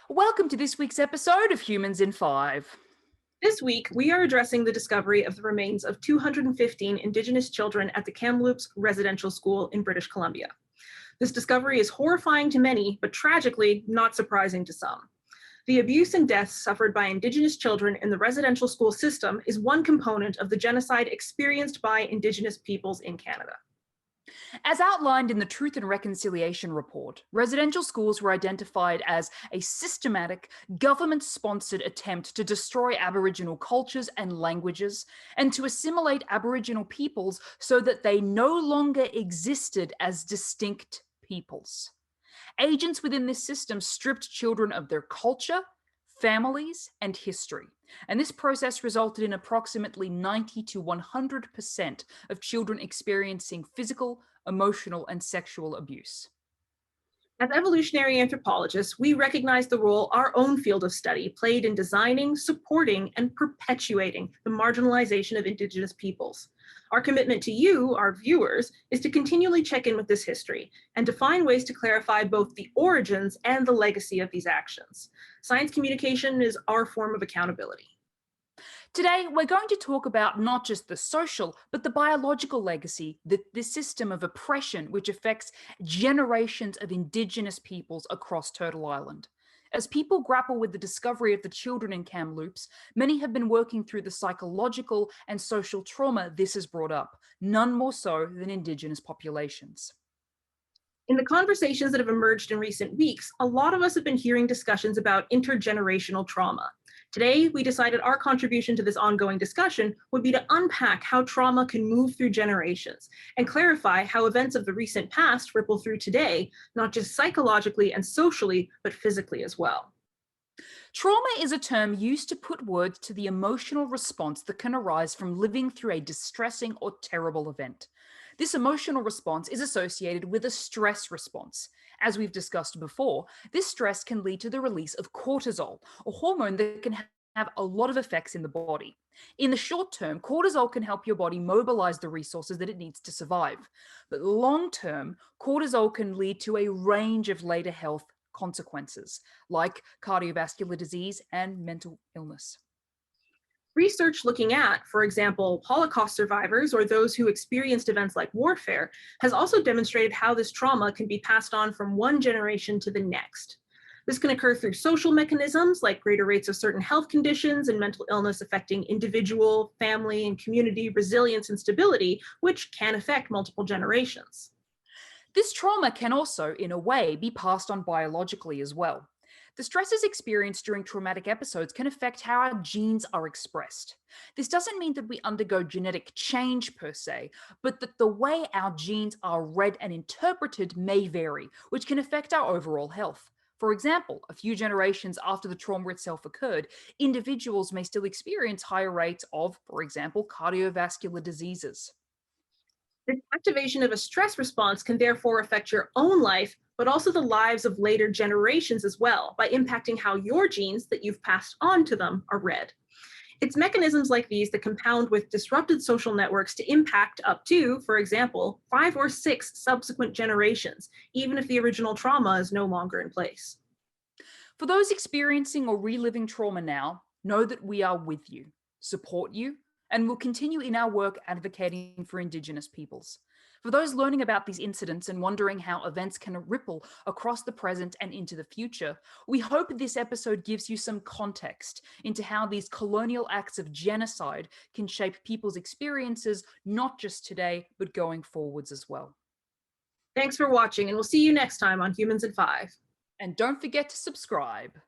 Welcome to this week's episode of Humans in 5. This week, we are addressing the discovery of the remains of 215 Indigenous children at the Kamloops Residential School in British Columbia. This discovery is horrifying to many, but tragically not surprising to some. The abuse and deaths suffered by Indigenous children in the residential school system is one component of the genocide experienced by Indigenous peoples in Canada. As outlined in the Truth and Reconciliation Report, residential schools were identified as a systematic, government-sponsored attempt to destroy Aboriginal cultures and languages and to assimilate Aboriginal peoples so that they no longer existed as distinct peoples. Agents within this system stripped children of their culture, families, and history. And this process resulted in approximately 90 to 100% of children experiencing physical, emotional, and sexual abuse. As evolutionary anthropologists, we recognize the role our own field of study played in designing, supporting, and perpetuating the marginalization of Indigenous peoples. Our commitment to you, our viewers, is to continually check in with this history and to find ways to clarify both the origins and the legacy of these actions. Science communication is our form of accountability. Today, we're going to talk about not just the social, but the biological legacy, this system of oppression which affects generations of Indigenous peoples across Turtle Island. As people grapple with the discovery of the children in Kamloops, many have been working through the psychological and social trauma this has brought up, none more so than Indigenous populations. In the conversations that have emerged in recent weeks, a lot of us have been hearing discussions about intergenerational trauma. Today, we decided our contribution to this ongoing discussion would be to unpack how trauma can move through generations and clarify how events of the recent past ripple through today, not just psychologically and socially, but physically as well. Trauma is a term used to put words to the emotional response that can arise from living through a distressing or terrible event. This emotional response is associated with a stress response. As we've discussed before, this stress can lead to the release of cortisol, a hormone that can have a lot of effects in the body. In the short term, cortisol can help your body mobilize the resources that it needs to survive. But long term, cortisol can lead to a range of later health consequences, like cardiovascular disease and mental illness. Research looking at, for example, Holocaust survivors or those who experienced events like warfare has also demonstrated how this trauma can be passed on from one generation to the next. This can occur through social mechanisms like greater rates of certain health conditions and mental illness affecting individual, family, and community resilience and stability, which can affect multiple generations. This trauma can also, in a way, be passed on biologically as well. The stresses experienced during traumatic episodes can affect how our genes are expressed. This doesn't mean that we undergo genetic change per se, but that the way our genes are read and interpreted may vary, which can affect our overall health. For example, a few generations after the trauma itself occurred, individuals may still experience higher rates of, for example, cardiovascular diseases. This activation of a stress response can therefore affect your own life, but also the lives of later generations as well, by impacting how your genes that you've passed on to them are read. It's mechanisms like these that compound with disrupted social networks to impact up to, for example, 5 or 6 subsequent generations, even if the original trauma is no longer in place. For those experiencing or reliving trauma now, know that we are with you, support you, and will continue in our work advocating for Indigenous peoples. For those learning about these incidents and wondering how events can ripple across the present and into the future, we hope this episode gives you some context into how these colonial acts of genocide can shape people's experiences, not just today, but going forwards as well. Thanks for watching, and we'll see you next time on Humans in 5. And don't forget to subscribe.